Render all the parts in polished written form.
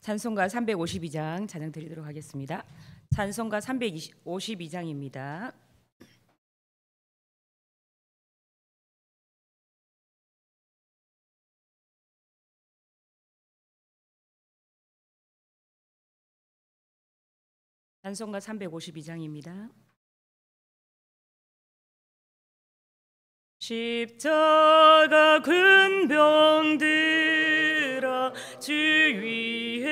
찬송가 352장 찬양 드리도록 하겠습니다. 찬송가 352장입니다. 찬송가 352장입니다. 십자가 근병들아 주 위에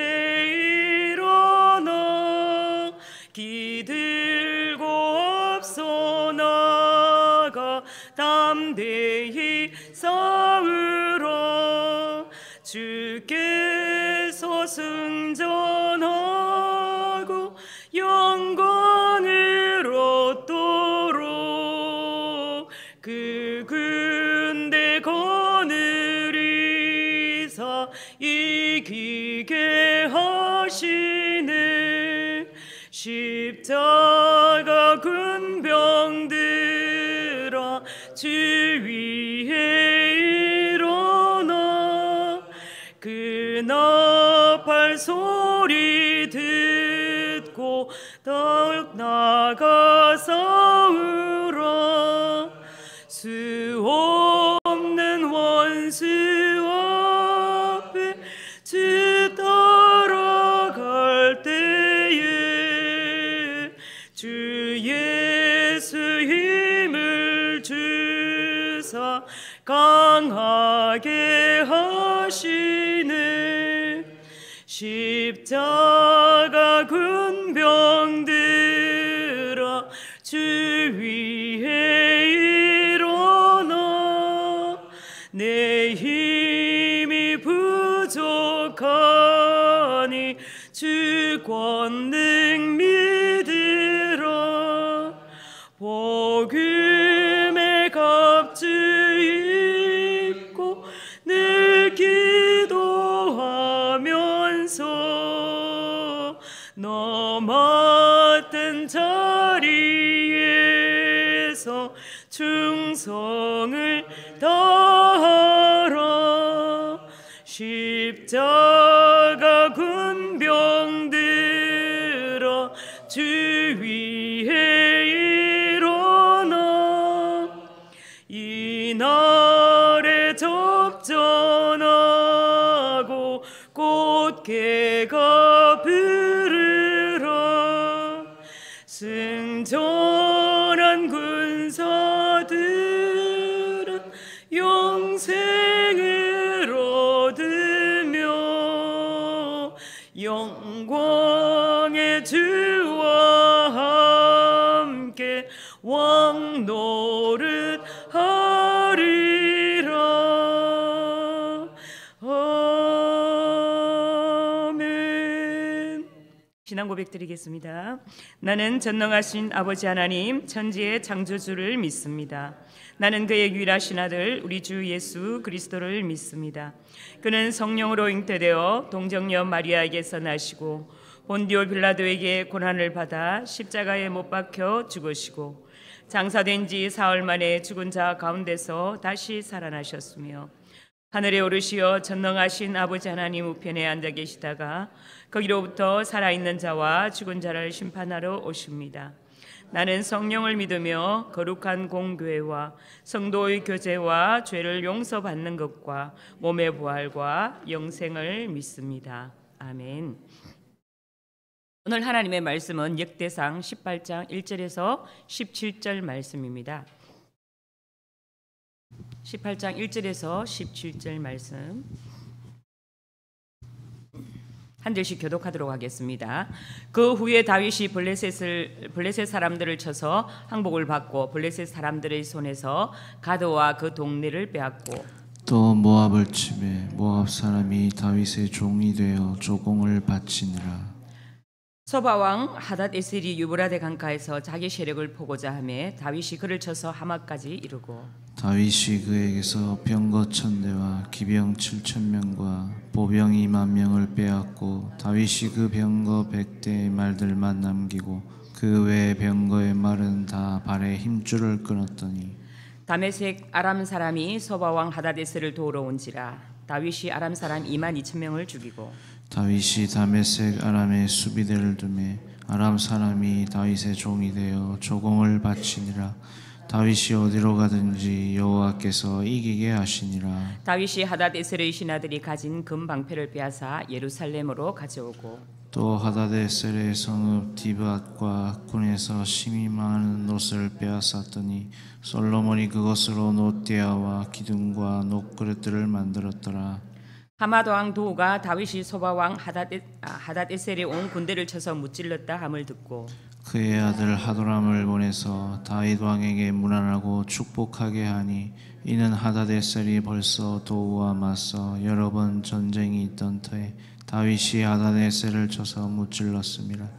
일어나 기들고 앞서 나가 담대히 싸우라. 주께서 승전하고 영광을 얻도록 그 군대 거느리사 이기게 하시네. 십자가 군병들아 주 위에 일어나 그 나팔 소리 듣고 더욱 나아가 싸우라. 수 없는 원수 앞에 주 따라갈 때에 주 예수 힘을 주사 강하게 하시네. 십자가 군병들아 주 위에 일어나 내 힘이 부족하니 주 권능 믿으라. 복음의 갑주 입고 늘 기도하면서 너 맡은 자리에서 충성을 다하라. 십자가 군병들아 주 위에 일어나 이 날에 접전하고 꽃게가 부르라. 승전한 군사들은 영생을 얻으며 영광의 주와 함께 왕 노릇 하리라. 아멘. 신앙 고백 드리겠습니다. 나는 전능하신 아버지 하나님 천지의 창조주를 믿습니다. 나는 그의 유일하신 아들 우리 주 예수 그리스도를 믿습니다. 그는 성령으로 잉태되어 동정녀 마리아에게서 나시고 본디오 빌라도에게 고난을 받아 십자가에 못 박혀 죽으시고 장사된 지 사흘 만에 죽은 자 가운데서 다시 살아나셨으며 하늘에 오르시어 전능하신 아버지 하나님 우편에 앉아 계시다가 거기로부터 살아있는 자와 죽은 자를 심판하러 오십니다. 나는 성령을 믿으며 거룩한 공교회와 성도의 교제와 죄를 용서받는 것과 몸의 부활과 영생을 믿습니다. 아멘. 오늘 하나님의 말씀은 역대상 18장 1절에서 17절 말씀입니다. 18장 1절에서 17절 말씀 한 절씩 교독하도록 하겠습니다. 그 후에 다윗이 블레셋 사람들을 쳐서 항복을 받고 블레셋 사람들의 손에서 가드와 그 동네를 빼앗고 또 모압을 치매 모압 사람이 다윗의 종이 되어 조공을 바치니라. 소바 왕 하닷에셀이 유브라데 강가에서 자기 세력을 보고자 하매 다윗이 그를 쳐서 하마까지 이르고 다윗이 그에게서 병거 1000대와 기병 7000명과 보병 20000명을 빼앗고 다윗이 그 병거 100대의 말들만 남기고 그 외의 병거의 말은 다 발에 힘줄을 끊었더니 다메섹 아람 사람이 소바 왕 하닷에셀을 도우러 온지라 다윗이 아람 사람 2만 2천 명을 죽이고 다윗이 다메섹 아람에 수비대를 두매 아람 사람이 다윗의 종이 되어 조공을 바치니라. 다윗이 어디로 가든지 여호와께서 이기게 하시니라. 다윗이 하닷에셀의 신하들이 가진 금 방패를 빼앗아 예루살렘으로 가져오고 또 하닷에셀의 성읍 디브앗과 군에서 심히 많은 노스를 빼앗았더니 솔로몬이 그것으로 놋대야와 기둥과 놋그릇들을 만들었더라. 하맛 왕 도우가 다윗이 소바 왕 하닷에셀에 온 군대를 쳐서 무찔렀다 함을 듣고 그의 아들 하도람을 보내서 다윗 왕에게 문안하고 축복하게 하니 이는 하닷에셀이 벌써 도우와 맞서 여러 번 전쟁이 있던 터에 다윗이 하닷에셀을 쳐서 무찔렀습니다.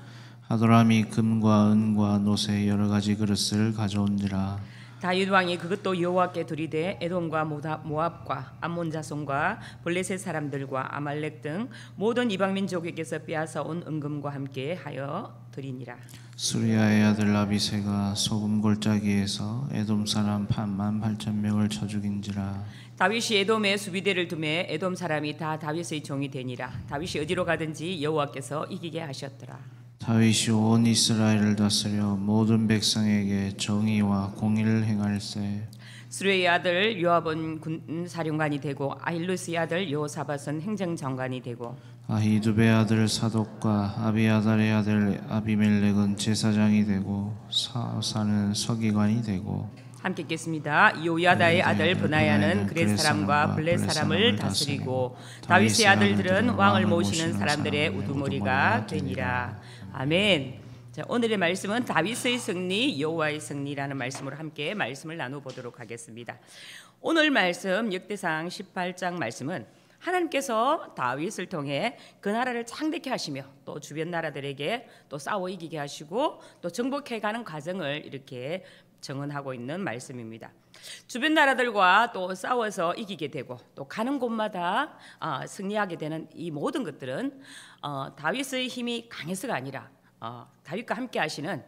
하도람이 금과 은과 놋의 여러 가지 그릇을 가져온지라. 다윗 왕이 그것도 여호와께 드리되 에돔과 모압과 암몬 자손과 블레셋 사람들과 아말렉 등 모든 이방 민족에게서 빼앗아 온 은금과 함께 하여 드리니라. 수리아의 아들 아비새가 소금 골짜기에서 에돔 사람 88,000명을 쳐 죽인지라. 다윗이 에돔에 수비대를 두매 에돔 사람이 다 다윗의 종이 되니라. 다윗이 어디로 가든지 여호와께서 이기게 하셨더라. 다윗이 온 이스라엘을 다스려 모든 백성에게 정의와 공의를 행할세. 수레의 아들 요압은 군사령관이 되고 아힐루스의 아들 여호사밧은 행정장관이 되고 아히두베 아들 사독과 아비아달의 아들 아비멜렉은 제사장이 되고 사사는 서기관이 되고 함께 읽겠습니다. 요야다의 아들 브나야는 그렛 사람과 블렛 사람을 다스리고 다윗의 아들들은 왕을 모시는 사람들의 우두머리가 되니라. 아멘. 자, 오늘의 말씀은 다윗의 승리, 여호와의 승리라는 말씀으로 함께 말씀을 나눠보도록 하겠습니다. 오늘 말씀 역대상 18장 말씀은 하나님께서 다윗을 통해 그 나라를 창대케 하시며 또 주변 나라들에게 또 싸워 이기게 하시고 또 정복해가는 과정을 이렇게 정언하고 있는 말씀입니다. 주변 나라들과 또 싸워서 이기게 되고 또 가는 곳마다 승리하게 되는 이 모든 것들은 다윗의 힘이 강해서가 아니라 다윗과 함께 하시는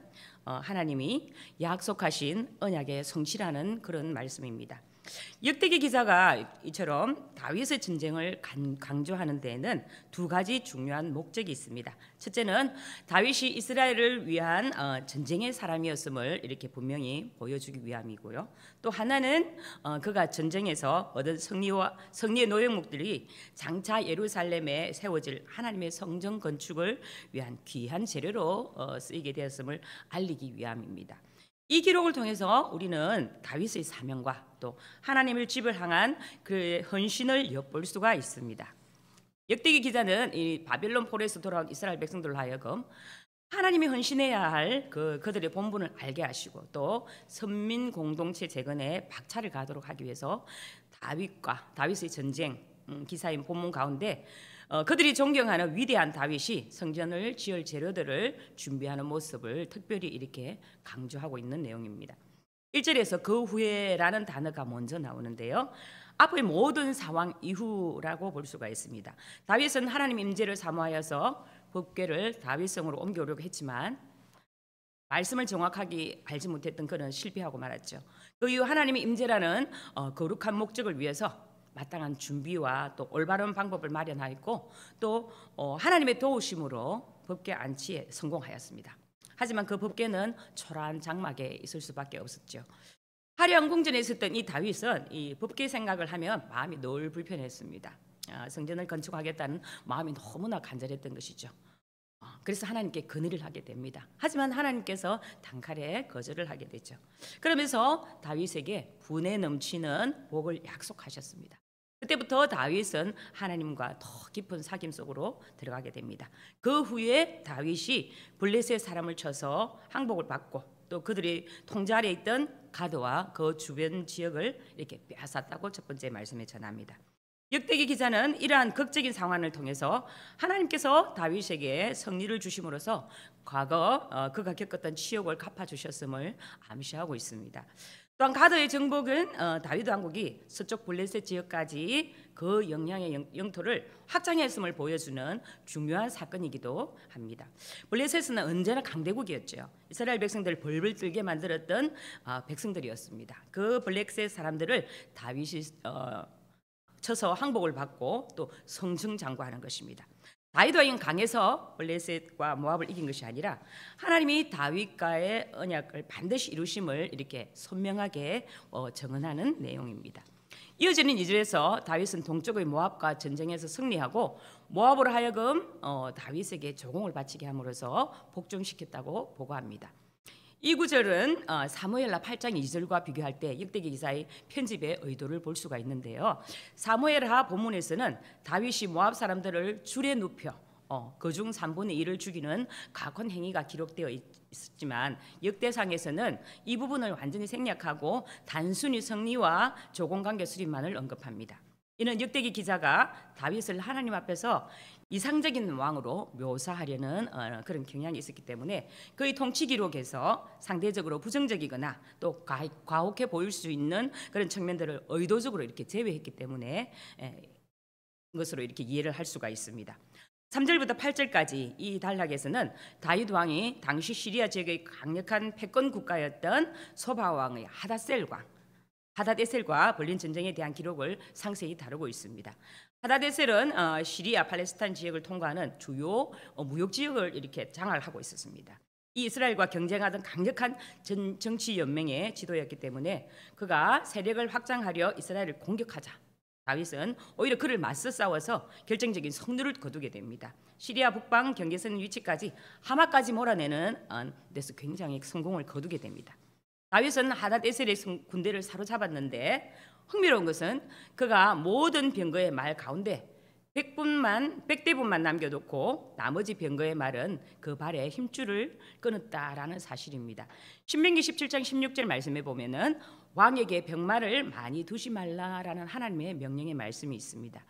하나님이 약속하신 언약의 성취라는 그런 말씀입니다. 역대기 기자가 이처럼 다윗의 전쟁을 강조하는 데에는 두 가지 중요한 목적이 있습니다. 첫째는 다윗이 이스라엘을 위한 전쟁의 사람이었음을 이렇게 분명히 보여주기 위함이고요. 또 하나는 그가 전쟁에서 얻은 승리의 노획목들이 장차 예루살렘에 세워질 하나님의 성전 건축을 위한 귀한 재료로 쓰이게 되었음을 알리기 위함입니다. 이 기록을 통해서 우리는 다윗의 사명과 또 하나님을 집을 향한 그의 헌신을 엿볼 수가 있습니다. 역대기 기자는 이 바벨론 포로에서 돌아온 이스라엘 백성들로 하여금 하나님이 헌신해야 할 그들의 본분을 알게 하시고 또 선민 공동체 재건에 박차를 가도록 하기 위해서 다윗의 전쟁 기사인 본문 가운데 그들이 존경하는 위대한 다윗이 성전을 지을 재료들을 준비하는 모습을 특별히 이렇게 강조하고 있는 내용입니다. 1절에서 그 후에라는 단어가 먼저 나오는데요. 앞의 모든 상황 이후라고 볼 수가 있습니다. 다윗은 하나님 임재를 사모하여서 법궤를 다윗성으로 옮겨오려고 했지만 말씀을 정확하게 알지 못했던 그는 실패하고 말았죠. 그 이후 하나님의 임재라는 거룩한 목적을 위해서 마땅한 준비와 또 올바른 방법을 마련하였고 또 하나님의 도우심으로 법궤 안치에 성공하였습니다. 하지만 그 법궤는 초라한 장막에 있을 수밖에 없었죠. 화려한 궁전에 있었던 이 다윗은 이 법궤 생각을 하면 마음이 늘 불편했습니다. 성전을 건축하겠다는 마음이 너무나 간절했던 것이죠. 그래서 하나님께 건의를 하게 됩니다. 하지만 하나님께서 단칼에 거절을 하게 되죠. 그러면서 다윗에게 분에 넘치는 복을 약속하셨습니다. 그때부터 다윗은 하나님과 더 깊은 사귐 속으로 들어가게 됩니다. 그 후에 다윗이 블레셋 사람을 쳐서 항복을 받고 또 그들이 통제 아래 있던 가드와 그 주변 지역을 이렇게 빼앗았다고 첫 번째 말씀에 전합니다. 역대기 기자는 이러한 극적인 상황을 통해서 하나님께서 다윗에게 승리를 주심으로써 과거 그가 겪었던 치욕을 갚아주셨음을 암시하고 있습니다. 또한 가드의 정복은 다윗 왕국이 서쪽 블레셋 지역까지 그 영향의 영토를 확장했음을 보여주는 중요한 사건이기도 합니다. 블레셋은 언제나 강대국이었죠. 이스라엘 백성들을 벌벌 떨게 만들었던 백성들이었습니다. 그 블레셋 사람들을 다윗이 쳐서 항복을 받고 또 성승장구하는 것입니다. 다윗 왕은 강에서 블레셋과 모압을 이긴 것이 아니라 하나님이 다윗과의 언약을 반드시 이루심을 이렇게 선명하게 정언하는 내용입니다. 이어지는 2절에서 다윗은 동쪽의 모압과 전쟁에서 승리하고 모압으로 하여금 다윗에게 조공을 바치게 함으로써 복종시켰다고 보고합니다. 이 구절은 사무엘하 8장 2절과 비교할 때 역대기 기사의 편집의 의도를 볼 수가 있는데요. 사무엘하 본문에서는 다윗이 모압 사람들을 줄에 눕혀 그중 3분의 1을 죽이는 가혹한 행위가 기록되어 있었지만 역대상에서는 이 부분을 완전히 생략하고 단순히 승리와 조공관계 수립만을 언급합니다. 이는 역대기 기자가 다윗을 하나님 앞에서 이상적인 왕으로 묘사하려는 그런 경향이 있었기 때문에 그의 통치 기록에서 상대적으로 부정적이거나 또 과혹해 보일 수 있는 그런 측면들을 의도적으로 이렇게 제외했기 때문에 것으로 이렇게 이해를 할 수가 있습니다. 3절부터 8절까지 이 단락에서는 다윗 왕이 당시 시리아 지역의 강력한 패권 국가였던 소바 왕의 하닷에셀과 벌린 전쟁에 대한 기록을 상세히 다루고 있습니다. 하닷에셀은 시리아 팔레스타인 지역을 통과하는 주요 무역 지역을 이렇게 장악을 하고 있었습니다. 이 이스라엘과 경쟁하던 강력한 정치 연맹의 지도였기 때문에 그가 세력을 확장하려 이스라엘을 공격하자 다윗은 오히려 그를 맞서 싸워서 결정적인 성루를 거두게 됩니다. 시리아 북방 경계선 위치까지 하마까지 몰아내는 데서 굉장히 성공을 거두게 됩니다. 다윗은 하닷에셀의 군대를 사로잡았는데 흥미로운 것은 그가 모든 병거의 말 가운데 100대분만 남겨놓고 나머지 병거의 말은 그 발에 힘줄을 끊었다라는 사실입니다. 신명기 17장 16절 말씀에 보면은 왕에게 병마를 많이 두지 말라라는 하나님의 명령의 말씀이 있습니다.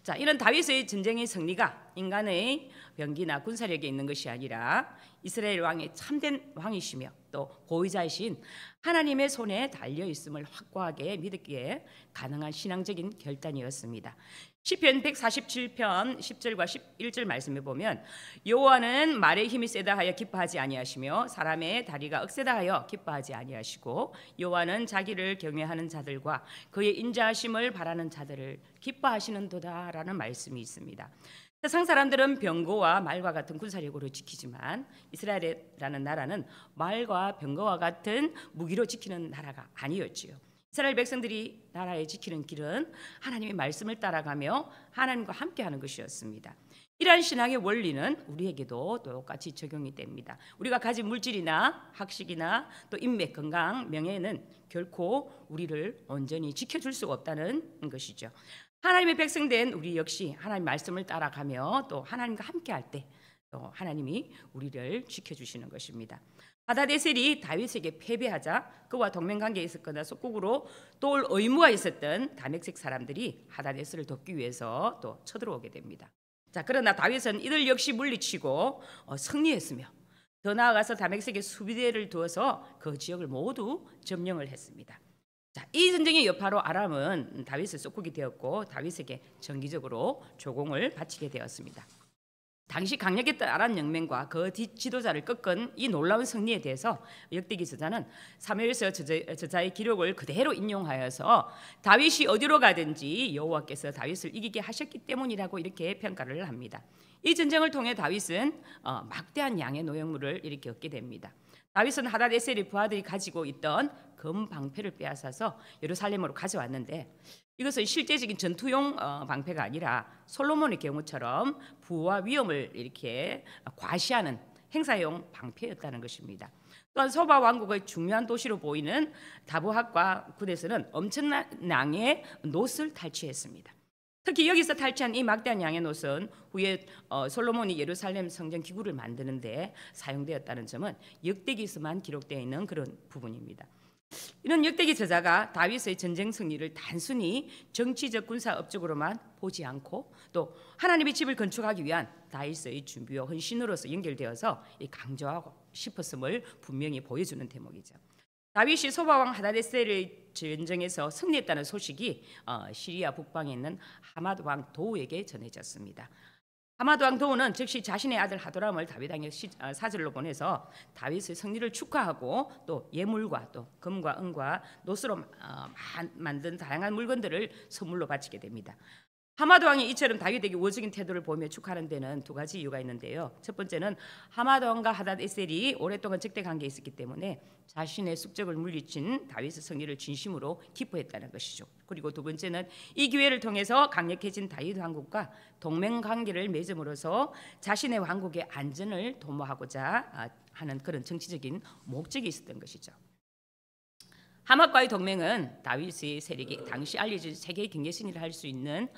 자, 이런 다윗의 전쟁의 승리가 인간의 병기나 군사력에 있는 것이 아니라 이스라엘 왕의 참된 왕이시며 또 보호자이신 하나님의 손에 달려 있음을 확고하게 믿기에 가능한 신앙적인 결단이었습니다. 시편 147편 10절과 11절 말씀에 보면 여호와는 말의 힘이 세다 하여 기뻐하지 아니하시며 사람의 다리가 억세다 하여 기뻐하지 아니하시고 여호와는 자기를 경외하는 자들과 그의 인자하심을 바라는 자들을 기뻐하시는도다라는 말씀이 있습니다. 세상 사람들은 병거와 말과 같은 군사력으로 지키지만 이스라엘이라는 나라는 말과 병거와 같은 무기로 지키는 나라가 아니었지요. 이스라엘 백성들이 나라에 지키는 길은 하나님의 말씀을 따라가며 하나님과 함께하는 것이었습니다. 이러한 신앙의 원리는 우리에게도 똑같이 적용이 됩니다. 우리가 가진 물질이나 학식이나 또 인맥, 건강, 명예는 결코 우리를 온전히 지켜줄 수가 없다는 것이죠. 하나님의 백성된 우리 역시 하나님의 말씀을 따라가며 또 하나님과 함께할 때 또 하나님이 우리를 지켜주시는 것입니다. 하닷에셀이 다윗에게 패배하자 그와 동맹관계에 있었거나 속국으로 또 올 의무가 있었던 다메섹 사람들이 하닷에셀을 돕기 위해서 또 쳐들어오게 됩니다. 자, 그러나 다윗은 이들 역시 물리치고 승리했으며 더 나아가서 다메섹에 수비대를 두어서 그 지역을 모두 점령을 했습니다. 자, 이 전쟁의 여파로 아람은 다윗의 속국이 되었고 다윗에게 정기적으로 조공을 바치게 되었습니다. 당시 강력했던 아람 영맹과 그 지도자를 꺾은 이 놀라운 승리에 대해서 역대기 저자는 사무엘서 저자의 기록을 그대로 인용하여서 다윗이 어디로 가든지 여호와께서 다윗을 이기게 하셨기 때문이라고 이렇게 평가를 합니다. 이 전쟁을 통해 다윗은 막대한 양의 노획물을 이렇게 얻게 됩니다. 다윗은 하닷에셀의 부하들이 가지고 있던 금 방패를 빼앗아서 예루살렘으로 가져왔는데 이것은 실제적인 전투용 방패가 아니라 솔로몬의 경우처럼 부와 위엄을 이렇게 과시하는 행사용 방패였다는 것입니다. 또한 소바 왕국의 중요한 도시로 보이는 다부학과 굿에서는 엄청난 양의 놋을 탈취했습니다. 특히 여기서 탈취한 이 막대한 양의 놋은 후에 솔로몬이 예루살렘 성전 기구를 만드는데 사용되었다는 점은 역대기에서만 기록되어 있는 그런 부분입니다. 이런 역대기 저자가 다윗의 전쟁 승리를 단순히 정치적 군사 업적으로만 보지 않고 또 하나님의 집을 건축하기 위한 다윗의 준비와 헌신으로서 연결되어서 강조하고 싶었음을 분명히 보여주는 대목이죠. 다윗이 소바왕 하닷에셀의 전쟁에서 승리했다는 소식이 시리아 북방에 있는 하맛 왕 도우에게 전해졌습니다. 하마도 왕 도우는 즉시 자신의 아들 하도람을 다윗왕의 사절로 보내서 다윗의 승리를 축하하고 또 예물과 또 금과 은과 노스로 만든 다양한 물건들을 선물로 바치게 됩니다. 하마도 왕이 이처럼 다윗에게 우호적인 태도를 보이며 축하하는 데는 두 가지 이유가 있는데요. 첫 번째는 하마도 왕과 하닷에셀이 오랫동안 적대 관계에 있었기 때문에 자신의 숙적을 물리친 다윗의 승리를 진심으로 기뻐했다는 것이죠. 그리고 두 번째는 이 기회를 통해서 강력해진 다윗 왕국과 동맹 관계를 맺음으로써 자신의 왕국의 안전을 도모하고자 하는 그런 정치적인 목적이 있었던 것이죠. 하맛과의 동맹은 다윗의 세력이 당시 알려진 세계 경제신이라 할 수 있는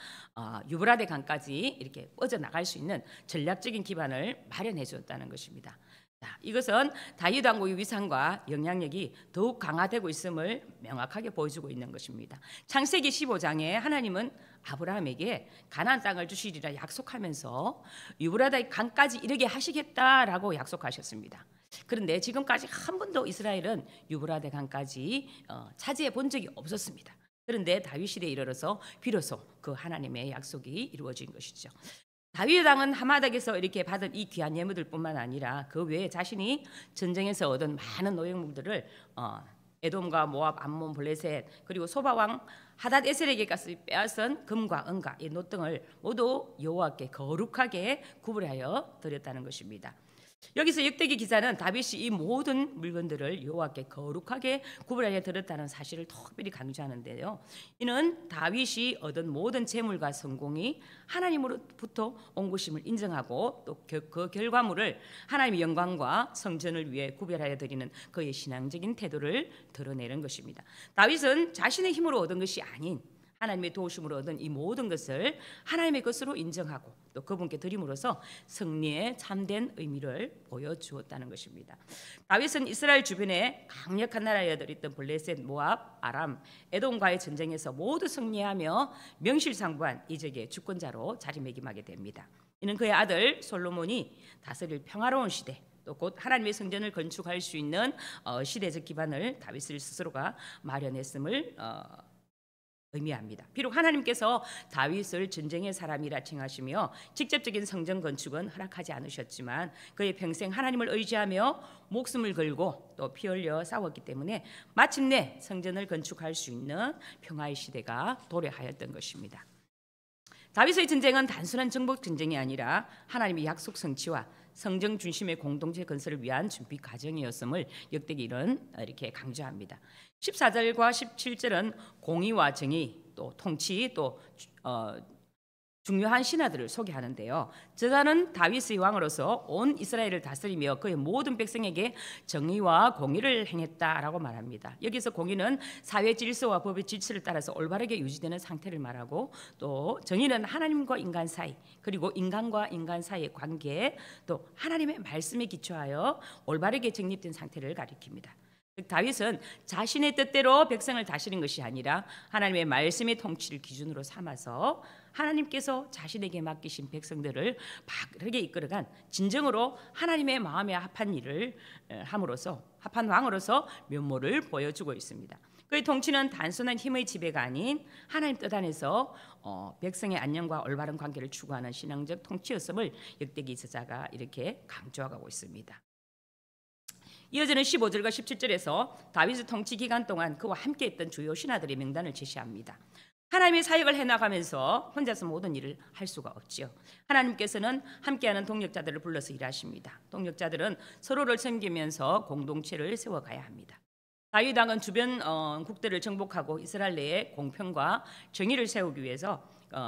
유브라데 강까지 이렇게 뻗어나갈 수 있는 전략적인 기반을 마련해 주었다는 것입니다. 자, 이것은 다윗 왕국의 위상과 영향력이 더욱 강화되고 있음을 명확하게 보여주고 있는 것입니다. 창세기 15장에 하나님은 아브라함에게 가나안 땅을 주시리라 약속하면서 유브라데 강까지 이르게 하시겠다라고 약속하셨습니다. 그런데 지금까지 한 번도 이스라엘은 유브라데 강까지 차지해 본 적이 없었습니다. 그런데 다윗 시대에 이르러서 비로소 그 하나님의 약속이 이루어진 것이죠. 다윗 왕은 하마닥에서 이렇게 받은 이 귀한 예물들뿐만 아니라 그 외에 자신이 전쟁에서 얻은 많은 노획물들을 에돔과 모압, 암몬, 블레셋 그리고 소바 왕 하닷에셀에게까지 빼앗은 금과 은과 이 노등을 모두 여호와께 거룩하게 구별하여 드렸다는 것입니다. 여기서 역대기 기자는 다윗이 이 모든 물건들을 여호와께 거룩하게 구별하여 드렸다는 사실을 특별히 강조하는데요. 이는 다윗이 얻은 모든 재물과 성공이 하나님으로부터 온 것임을 인정하고 또 그 결과물을 하나님의 영광과 성전을 위해 구별하여 드리는 그의 신앙적인 태도를 드러내는 것입니다. 다윗은 자신의 힘으로 얻은 것이 아닌 하나님의 도우심으로 얻은 이 모든 것을 하나님의 것으로 인정하고 또 그분께 드림으로써 승리의 참된 의미를 보여주었다는 것입니다. 다윗은 이스라엘 주변에 강력한 나라여들 있던 블레셋, 모압, 아람, 에돔과의 전쟁에서 모두 승리하며 명실상부한 이적의 주권자로 자리매김하게 됩니다. 이는 그의 아들 솔로몬이 다스릴 평화로운 시대 또 곧 하나님의 성전을 건축할 수 있는 시대적 기반을 다윗을 스스로가 마련했음을 의미합니다. 비록 하나님께서 다윗을 전쟁의 사람이라 칭하시며 직접적인 성전 건축은 허락하지 않으셨지만 그의 평생 하나님을 의지하며 목숨을 걸고 또 피 흘려 싸웠기 때문에 마침내 성전을 건축할 수 있는 평화의 시대가 도래하였던 것입니다. 다윗의 전쟁은 단순한 정복 전쟁이 아니라 하나님의 약속 성취와 성전 중심의 공동체 건설을 위한 준비 과정이었음을 역대기는 이렇게 강조합니다. 14절과 17절은 공의와 정의 또 통치 또 중요한 신하들을 소개하는데요. 저자는 다윗의 왕으로서 온 이스라엘을 다스리며 그의 모든 백성에게 정의와 공의를 행했다라고 말합니다. 여기서 공의는 사회 질서와 법의 질서를 따라서 올바르게 유지되는 상태를 말하고 또 정의는 하나님과 인간 사이 그리고 인간과 인간 사이의 관계 또 하나님의 말씀에 기초하여 올바르게 정립된 상태를 가리킵니다. 다윗은 자신의 뜻대로 백성을 다스린 것이 아니라 하나님의 말씀의 통치를 기준으로 삼아서 하나님께서 자신에게 맡기신 백성들을 바르게 이끌어간 진정으로 하나님의 마음에 합한 일을 함으로써 합한 왕으로서 면모를 보여주고 있습니다. 그의 통치는 단순한 힘의 지배가 아닌 하나님 뜻 안에서 백성의 안녕과 올바른 관계를 추구하는 신앙적 통치였음을 역대기 저자가 이렇게 강조하고 있습니다. 이어지는 15절과 17절에서 다윗의 통치 기간 동안 그와 함께했던 주요 신하들의 명단을 제시합니다. 하나님의 사역을 해나가면서 혼자서 모든 일을 할 수가 없지요. 하나님께서는 함께하는 동력자들을 불러서 일하십니다. 동력자들은 서로를 섬기면서 공동체를 세워가야 합니다. 다윗 왕은 주변 국들을 정복하고 이스라엘 내에 공평과 정의를 세우기 위해서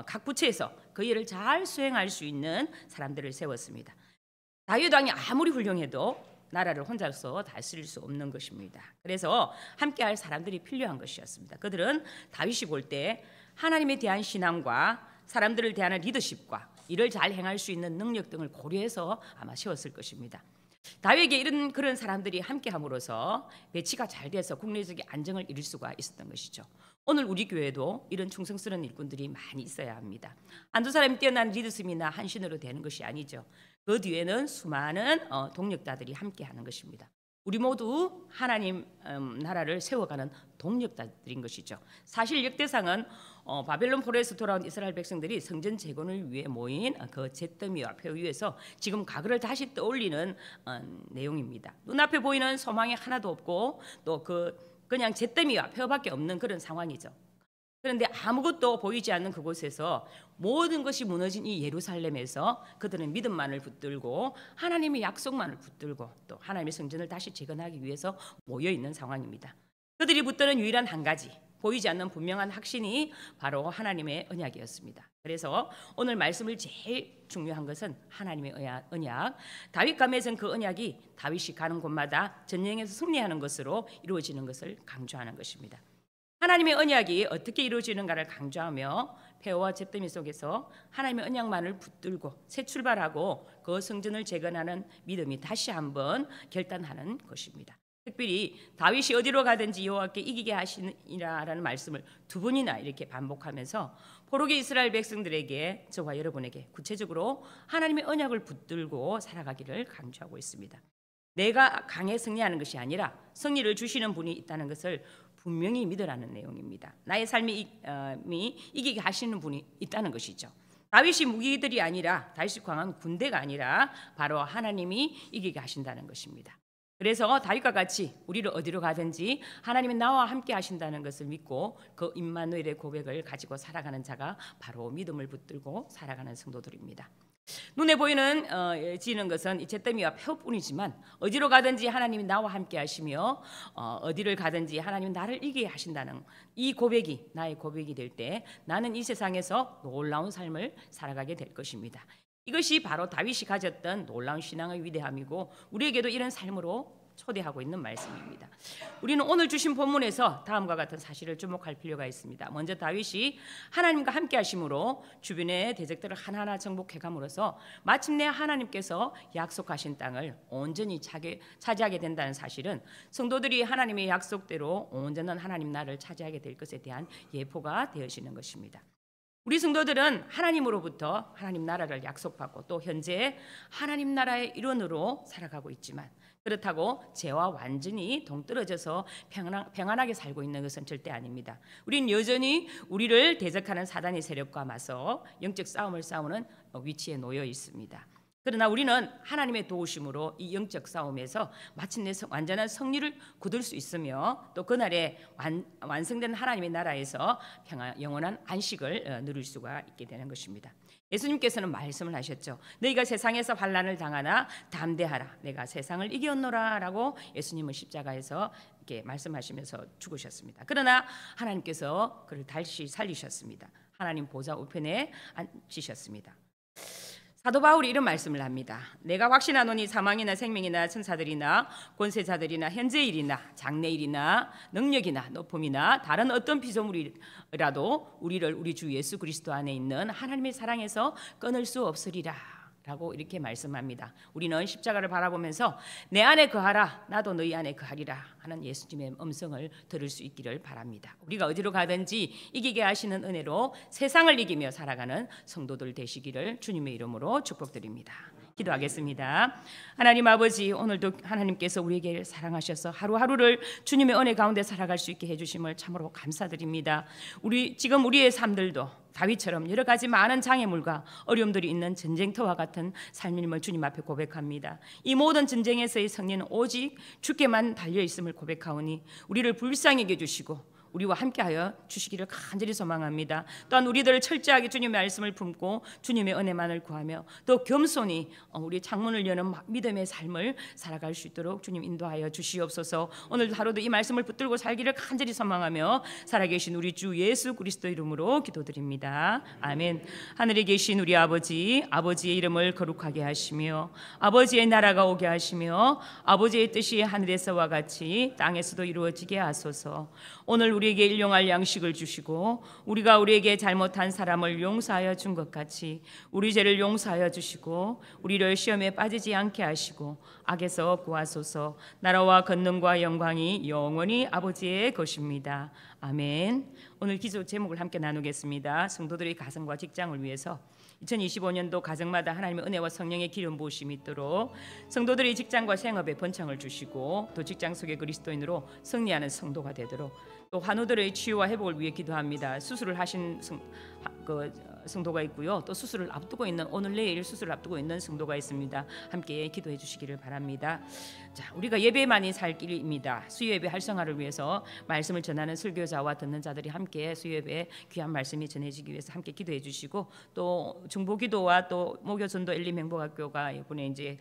각 부처에서 그 일을 잘 수행할 수 있는 사람들을 세웠습니다. 다윗 왕이 아무리 훌륭해도 나라를 혼자서 다스릴 수 없는 것입니다. 그래서 함께할 사람들이 필요한 것이었습니다. 그들은 다윗이 볼 때 하나님에 대한 신앙과 사람들을 대하는 리더십과 일을 잘 행할 수 있는 능력 등을 고려해서 아마 세웠을 것입니다. 다윗에게 이런 그런 사람들이 함께함으로써 배치가 잘 돼서 국내적인 안정을 이룰 수가 있었던 것이죠. 오늘 우리 교회도 이런 충성스러운 일꾼들이 많이 있어야 합니다. 한두 사람이 뛰어난 리더십이나 한신으로 되는 것이 아니죠. 그 뒤에는 수많은 동력자들이 함께하는 것입니다. 우리 모두 하나님 나라를 세워가는 동력자들인 것이죠. 사실 역대상은 바벨론 포로에서 돌아온 이스라엘 백성들이 성전 재건을 위해 모인 그 잿더미와 표 위에서 지금 과거를 다시 떠올리는 내용입니다. 눈앞에 보이는 소망이 하나도 없고 또 그냥 잿더미와 표밖에 없는 그런 상황이죠. 그런데 아무것도 보이지 않는 그곳에서 모든 것이 무너진 이 예루살렘에서 그들은 믿음만을 붙들고 하나님의 약속만을 붙들고 또 하나님의 성전을 다시 재건하기 위해서 모여 있는 상황입니다. 그들이 붙드는 유일한 한 가지, 보이지 않는 분명한 확신이 바로 하나님의 언약이었습니다. 그래서 오늘 말씀을 제일 중요한 것은 하나님의 언약, 다윗과 맺은 그 언약이 다윗이 가는 곳마다 전쟁에서 승리하는 것으로 이루어지는 것을 강조하는 것입니다. 하나님의 언약이 어떻게 이루어지는가를 강조하며 폐허와 잿더미 속에서 하나님의 언약만을 붙들고 새 출발하고 그 성전을 재건하는 믿음이 다시 한번 결단하는 것입니다. 특별히 다윗이 어디로 가든지 여호와께 이기게 하시니라라는 말씀을 두 번이나 이렇게 반복하면서 포로기 이스라엘 백성들에게 저와 여러분에게 구체적으로 하나님의 언약을 붙들고 살아가기를 강조하고 있습니다. 내가 강해 승리하는 것이 아니라 승리를 주시는 분이 있다는 것을 분명히 믿으라는 내용입니다. 나의 삶이 이기게 하시는 분이 있다는 것이죠. 다윗이 무기들이 아니라 다윗이 강한 군대가 아니라 바로 하나님이 이기게 하신다는 것입니다. 그래서 다윗과 같이 우리를 어디로 가든지 하나님이 나와 함께 하신다는 것을 믿고 그 임마누엘의 고백을 가지고 살아가는 자가 바로 믿음을 붙들고 살아가는 성도들입니다. 눈에 지는 것은 이 잿더미와 표뿐이지만 어디로 가든지 하나님이 나와 함께 하시며 어디를 가든지 하나님이 나를 이기게 하신다는 이 고백이 나의 고백이 될 때 나는 이 세상에서 놀라운 삶을 살아가게 될 것입니다. 이것이 바로 다윗이 가졌던 놀라운 신앙의 위대함이고 우리에게도 이런 삶으로 초대하고 있는 말씀입니다. 우리는 오늘 주신 본문에서 다음과 같은 사실을 주목할 필요가 있습니다. 먼저 다윗이 하나님과 함께 하심으로 주변의 대적들을 하나하나 정복해 감으로써 마침내 하나님께서 약속하신 땅을 온전히 차지하게 된다는 사실은 성도들이 하나님의 약속대로 온전한 하나님 나라를 차지하게 될 것에 대한 예포가 되어지는 것입니다. 우리 성도들은 하나님으로부터 하나님 나라를 약속받고 또 현재 하나님 나라의 일원으로 살아가고 있지만 그렇다고 죄와 완전히 동떨어져서 평안하게 살고 있는 것은 절대 아닙니다. 우리는 여전히 우리를 대적하는 사단의 세력과 맞서 영적 싸움을 싸우는 위치에 놓여 있습니다. 그러나 우리는 하나님의 도우심으로 이 영적 싸움에서 마침내 완전한 승리를 거둘 수 있으며 또 그날에 완성된 하나님의 나라에서 영원한 안식을 누릴 수가 있게 되는 것입니다. 예수님께서는 말씀을 하셨죠. 너희가 세상에서 환난을 당하나 담대하라. 내가 세상을 이겼노라 라고 예수님은 십자가에서 이렇게 말씀하시면서 죽으셨습니다. 그러나 하나님께서 그를 다시 살리셨습니다. 하나님 보좌 우편에 앉히셨습니다. 사도 바울이 이런 말씀을 합니다. 내가 확신하노니 사망이나 생명이나 천사들이나 권세자들이나 현재 일이나 장래 일이나 능력이나 높음이나 다른 어떤 피조물이라도 우리를 우리 주 예수 그리스도 안에 있는 하나님의 사랑에서 끊을 수 없으리라 라고 이렇게 말씀합니다. 우리는 십자가를 바라보면서 내 안에 거하라 나도 너희 안에 거하리라 하는 예수님의 음성을 들을 수 있기를 바랍니다. 우리가 어디로 가든지 이기게 하시는 은혜로 세상을 이기며 살아가는 성도들 되시기를 주님의 이름으로 축복드립니다. 기도하겠습니다. 하나님 아버지, 오늘도 하나님께서 우리에게 사랑하셔서 하루하루를 주님의 은혜 가운데 살아갈 수 있게 해주심을 참으로 감사드립니다. 지금 우리의 삶들도 다윗처럼 여러 가지 많은 장애물과 어려움들이 있는 전쟁터와 같은 삶임을 주님 앞에 고백합니다. 이 모든 전쟁에서의 승리는 오직 주께만 달려 있음을 고백하오니 우리를 불쌍히 여겨주시고 우리와 함께하여 주시기를 간절히 소망합니다. 또한 우리들을 철저하게 주님의 말씀을 품고 주님의 은혜만을 구하며 또 겸손히 우리 창문을 여는 믿음의 삶을 살아갈 수 있도록 주님 인도하여 주시옵소서. 오늘 하루도 이 말씀을 붙들고 살기를 간절히 소망하며 살아계신 우리 주 예수 그리스도 이름으로 기도드립니다. 아멘. 하늘에 계신 우리 아버지의 이름을 거룩하게 하시며 아버지의 나라가 오게 하시며 아버지의 뜻이 하늘에서와 같이 땅에서도 이루어지게 하소서. 오늘 우리에게 일용할 양식을 주시고 우리가 우리에게 잘못한 사람을 용서하여 준 것 같이 우리 죄를 용서하여 주시고 우리를 시험에 빠지지 않게 하시고 악에서 구하소서. 나라와 권능과 영광이 영원히 아버지의 것입니다. 아멘. 오늘 기도 제목을 함께 나누겠습니다. 성도들의 가정과 직장을 위해서 2025년도 가정마다 하나님의 은혜와 성령의 기름 부으심이 있도록 성도들의 직장과 생업에 번창을 주시고 또 직장 속의 그리스도인으로 승리하는 성도가 되도록 또 환우들의 치유와 회복을 위해 기도합니다. 수술을 하신 성도가 있고요. 또 수술을 앞두고 있는 오늘 내일 수술을 앞두고 있는 성도가 있습니다. 함께 기도해 주시기를 바랍니다. 자, 우리가 예배만이 살 길입니다. 수요예배 활성화를 위해서 말씀을 전하는 설교자와 듣는 자들이 함께 수요예배 귀한 말씀이 전해지기 위해서 함께 기도해 주시고 또 중보기도와 또 목요전도 엘림행복학교가 이번에 이제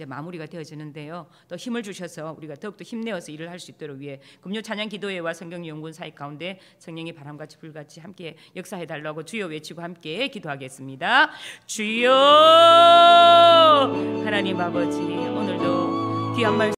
마무리가 되어지는데요. 또 힘을 주셔서 우리가 더욱더 힘내어서 일을 할 수 있도록 위해 금요 찬양 기도회와 성경 연구원 사역 가운데 성령이 바람같이 불같이 함께 역사해 달라고 주여 외치고 함께 기도하겠습니다. 주여. 하나님 아버지, 오늘도 귀한 말씀